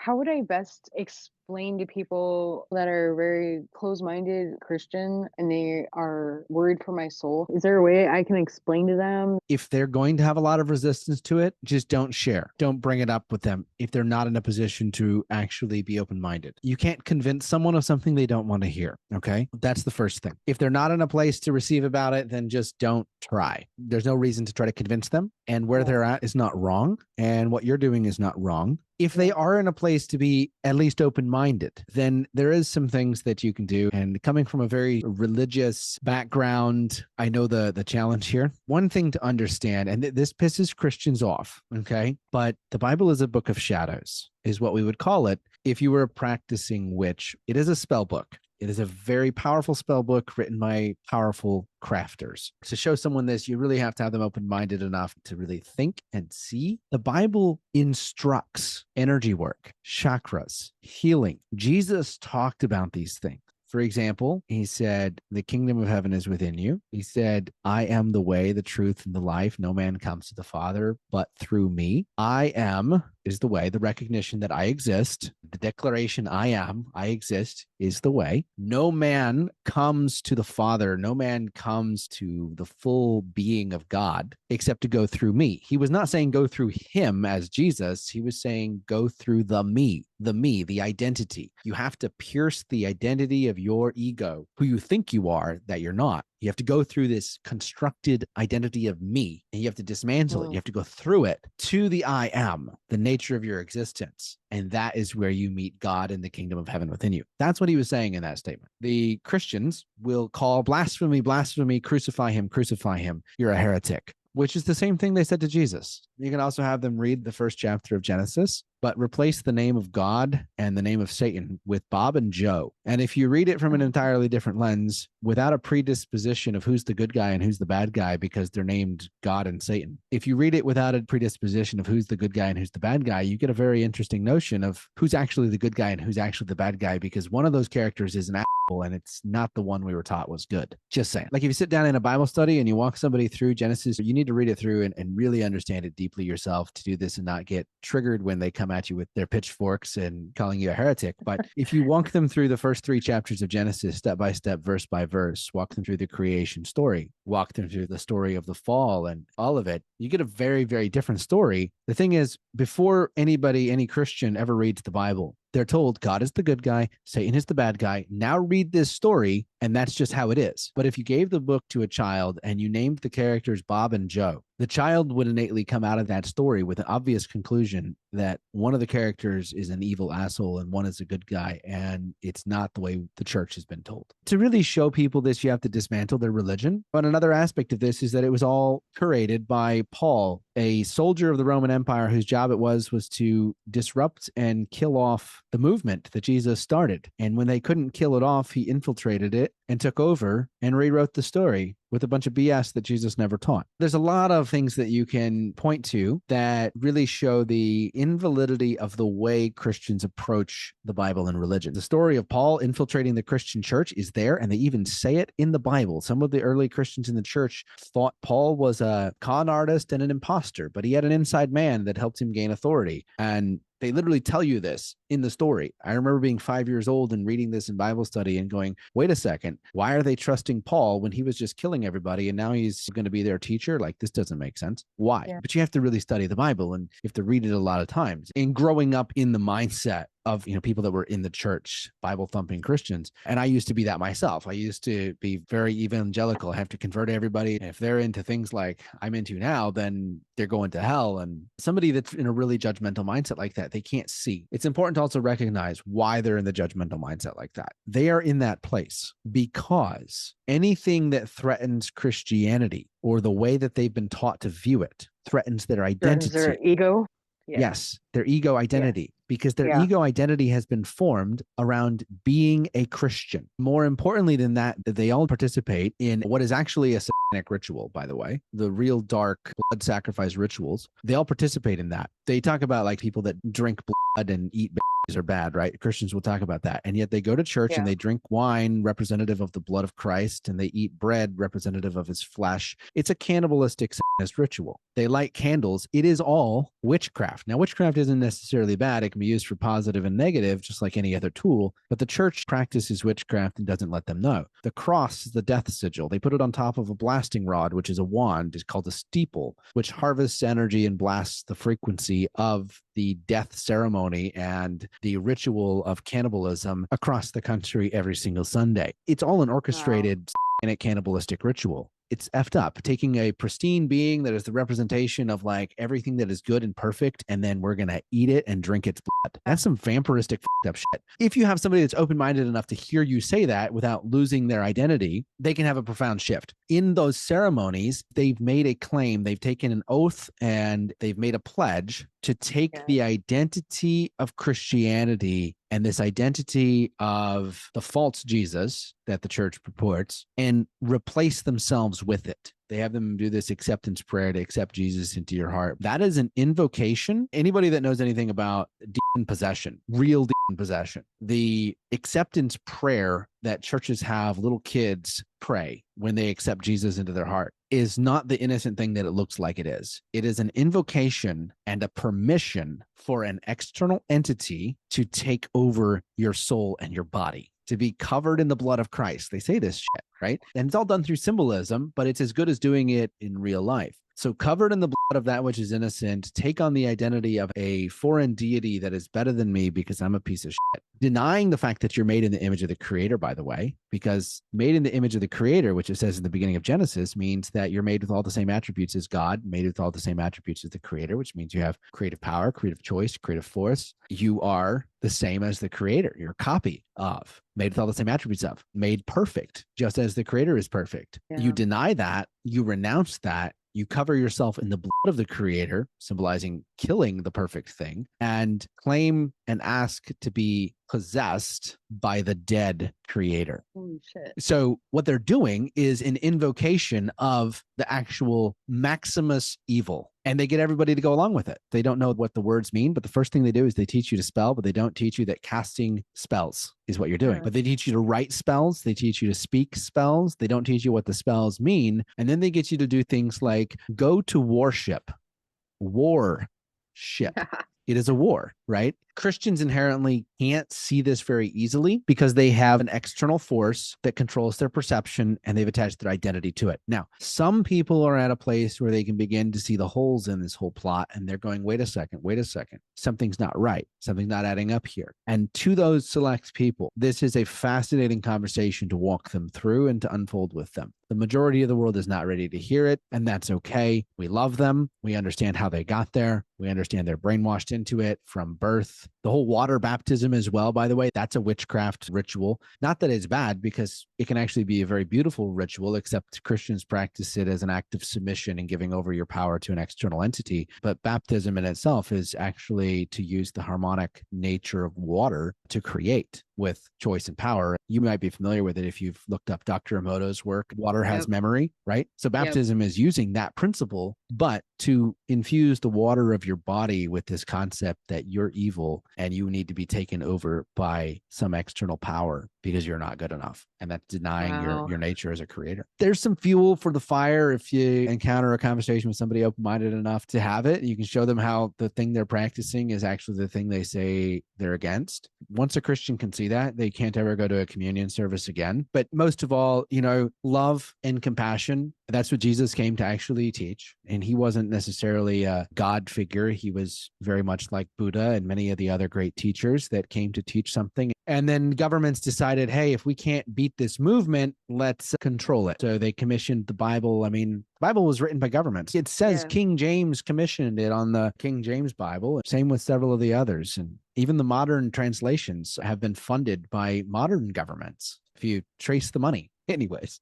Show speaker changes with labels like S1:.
S1: How would I best explain to people that are very closed-minded Christian and they are worried for my soul? Is there a way I can explain to them?
S2: If they're going to have a lot of resistance to it, just don't share. Don't bring it up with them if they're not in a position to actually be open-minded. You can't convince someone of something they don't want to hear. Okay. That's the first thing. If they're not in a place to receive about it, then just don't try. There's no reason to try to convince them. And where they're at is not wrong. And what you're doing is not wrong. If they are in a place to be at least open-minded, then there is some things that you can do. And coming from a very religious background, I know the challenge here. One thing to understand, and this pisses Christians off, okay? But the Bible is a book of shadows, is what we would call it if you were a practicing witch. It is a spell book. It is a very powerful spell book written by powerful crafters. To show someone this, you really have to have them open-minded enough to really think and see. The Bible instructs energy work, chakras, healing. Jesus talked about these things. For example, he said, the kingdom of heaven is within you. He said, I am the way, the truth, and the life. No man comes to the Father but through me. I am is the way, the recognition that I exist. The declaration I exist is the way. No man comes to the Father. No man comes to the full being of God except to go through me. He was not saying go through him as Jesus. He was saying go through the me, the identity. You have to pierce the identity of your ego, who you think you are, that you're not. You have to go through this constructed identity of me, and you have to dismantle it. You have to go through it to the I am, the nature of your existence. And that is where you meet God in the kingdom of heaven within you. That's what he was saying in that statement. The Christians will call blasphemy, blasphemy, crucify him, you're a heretic, which is the same thing they said to Jesus. You can also have them read the first chapter of Genesis, but replace the name of God and the name of Satan with Bob and Joe. And if you read it from an entirely different lens, without a predisposition of who's the good guy and who's the bad guy because they're named God and Satan, if you read it without a predisposition of who's the good guy and who's the bad guy, you get a very interesting notion of who's actually the good guy and who's actually the bad guy, because one of those characters is an asshole and it's not the one we were taught was good. Just saying. Like if you sit down in a Bible study and you walk somebody through Genesis, you need to read it through and really understand it deeply yourself to do this and not get triggered when they come at you with their pitchforks and calling you a heretic. But if you walk them through the first 3 chapters of Genesis, step by step, verse by verse, walk them through the creation story, walk them through the story of the fall and all of it, you get a very, very different story. The thing is, before any Christian ever reads the Bible, they're told God is the good guy, Satan is the bad guy. Now read this story, and that's just how it is. But if you gave the book to a child and you named the characters Bob and Joe, the child would innately come out of that story with an obvious conclusion that one of the characters is an evil asshole and one is a good guy, and it's not the way the church has been told. To really show people this, you have to dismantle their religion. But another aspect of this is that it was all curated by Paul, a soldier of the Roman Empire whose job it was to disrupt and kill off the movement that Jesus started. And when they couldn't kill it off, he infiltrated it and took over and rewrote the story with a bunch of BS that Jesus never taught. There's a lot of things that you can point to that really show the invalidity of the way Christians approach the Bible and religion. The story of Paul infiltrating the Christian church is there, and they even say it in the Bible. Some of the early Christians in the church thought Paul was a con artist and an imposter, but he had an inside man that helped him gain authority. And they literally tell you this in the story. I remember being 5 years old and reading this in Bible study and going, wait a second, why are they trusting Paul when he was just killing everybody and now he's going to be their teacher? Like, this doesn't make sense. Why? Yeah. But you have to really study the Bible and you have to read it a lot of times. And growing up in the mindset of, people that were in the church, Bible thumping Christians. And I used to be that myself. I used to be very evangelical. I have to convert everybody. And if they're into things like I'm into now, then they're going to hell. And somebody that's in a really judgmental mindset like that, they can't see. It's important to also recognize why they're in the judgmental mindset like that. They are in that place because anything that threatens Christianity or the way that they've been taught to view it threatens their identity.
S1: Threatens their ego.
S2: Yeah. Yes, their ego identity, because their ego identity has been formed around being a Christian. More importantly than that, they all participate in what is actually a satanic ritual, by the way, the real dark blood sacrifice rituals. They all participate in that. They talk about like people that drink blood and eat are bad, right? Christians will talk about that. And yet they go to church and
S1: Yeah.
S2: they drink wine representative of the blood of Christ, and they eat bread representative of his flesh. It's a cannibalistic Satanist ritual. They light candles. It is all witchcraft. Now, witchcraft isn't necessarily bad. It can be used for positive and negative, just like any other tool. But the church practices witchcraft and doesn't let them know. The cross is the death sigil. They put it on top of a blasting rod, which is a wand. It's called a steeple, which harvests energy and blasts the frequency of the death ceremony and the ritual of cannibalism across the country every single Sunday. It's all an
S1: Wow.
S2: orchestrated satanic cannibalistic ritual. It's effed up. Taking a pristine being that is the representation of like everything that is good and perfect, and then we're going to eat it and drink its blood. That's some vampiristic fucked up shit. If you have somebody that's open-minded enough to hear you say that without losing their identity, they can have a profound shift. In those ceremonies, they've made a claim, they've taken an oath, and they've made a pledge to take
S1: Yeah.
S2: the identity of Christianity and this identity of the false Jesus that the church purports and replace themselves with it. They have them do this acceptance prayer to accept Jesus into your heart. That is an invocation. Anybody that knows anything about demon possession, real demon possession, the acceptance prayer that churches have little kids pray when they accept Jesus into their heart is not the innocent thing that it looks like it is. It is an invocation and a permission for an external entity to take over your soul and your body, to be covered in the blood of Christ. They say this shit, right? And it's all done through symbolism, but it's as good as doing it in real life. So covered in the blood of that which is innocent, take on the identity of a foreign deity that is better than me because I'm a piece of shit. Denying the fact that you're made in the image of the creator, by the way, because made in the image of the creator, which it says in the beginning of Genesis, means that you're made with all the same attributes as God, made with all the same attributes as the creator, which means you have creative power, creative choice, creative force. You are the same as the creator. You're a copy of, made with all the same attributes of, made perfect, just as the creator is perfect. You
S1: Yeah.
S2: deny that, you renounce that, you cover yourself in the blood of the creator, symbolizing killing the perfect thing, and claim and ask to be possessed by the dead creator.
S1: Holy shit.
S2: So what they're doing is an invocation of the actual Maximus evil, and they get everybody to go along with it. They don't know what the words mean, but the first thing they do is they teach you to spell, but they don't teach you that casting spells is what you're doing.
S1: Yeah.
S2: But they teach you to write spells. They teach you to speak spells. They don't teach you what the spells mean. And then they get you to do things like go to warship. Warship. It is a war, right? Christians inherently can't see this very easily because they have an external force that controls their perception and they've attached their identity to it. Now, some people are at a place where they can begin to see the holes in this whole plot and they're going, wait a second, something's not right. Something's not adding up here. And to those select people, this is a fascinating conversation to walk them through and to unfold with them. The majority of the world is not ready to hear it, and that's okay. We love them. We understand how they got there. We understand they're brainwashed into it from birth. The whole water baptism as well, by the way, that's a witchcraft ritual. Not that it's bad, because it can actually be a very beautiful ritual, except Christians practice it as an act of submission and giving over your power to an external entity. But baptism in itself is actually to use the harmonic nature of water to create with choice and power. You might be familiar with it if you've looked up Dr. Emoto's work. Water has
S1: Yep.
S2: memory, right? So
S1: Yep.
S2: baptism is using that principle, but to infuse the water of your body with this concept that you're evil and you need to be taken over by some external power because you're not good enough. And that's denying
S1: Wow.
S2: your nature as a creator. There's some fuel for the fire if you encounter a conversation with somebody open-minded enough to have it. You can show them how the thing they're practicing is actually the thing they say they're against. Once a Christian can see that, they can't ever go to a communion service again. But most of all, love and compassion. That's what Jesus came to actually teach. And he wasn't necessarily a God figure. He was very much like Buddha and many of the other great teachers that came to teach something. And then governments decided, hey, if we can't beat this movement, let's control it. So they commissioned the Bible. I mean, the Bible was written by governments. It says
S1: Yeah.
S2: King James commissioned it on the King James Bible. Same with several of the others. And even the modern translations have been funded by modern governments, if you trace the money. Anyways.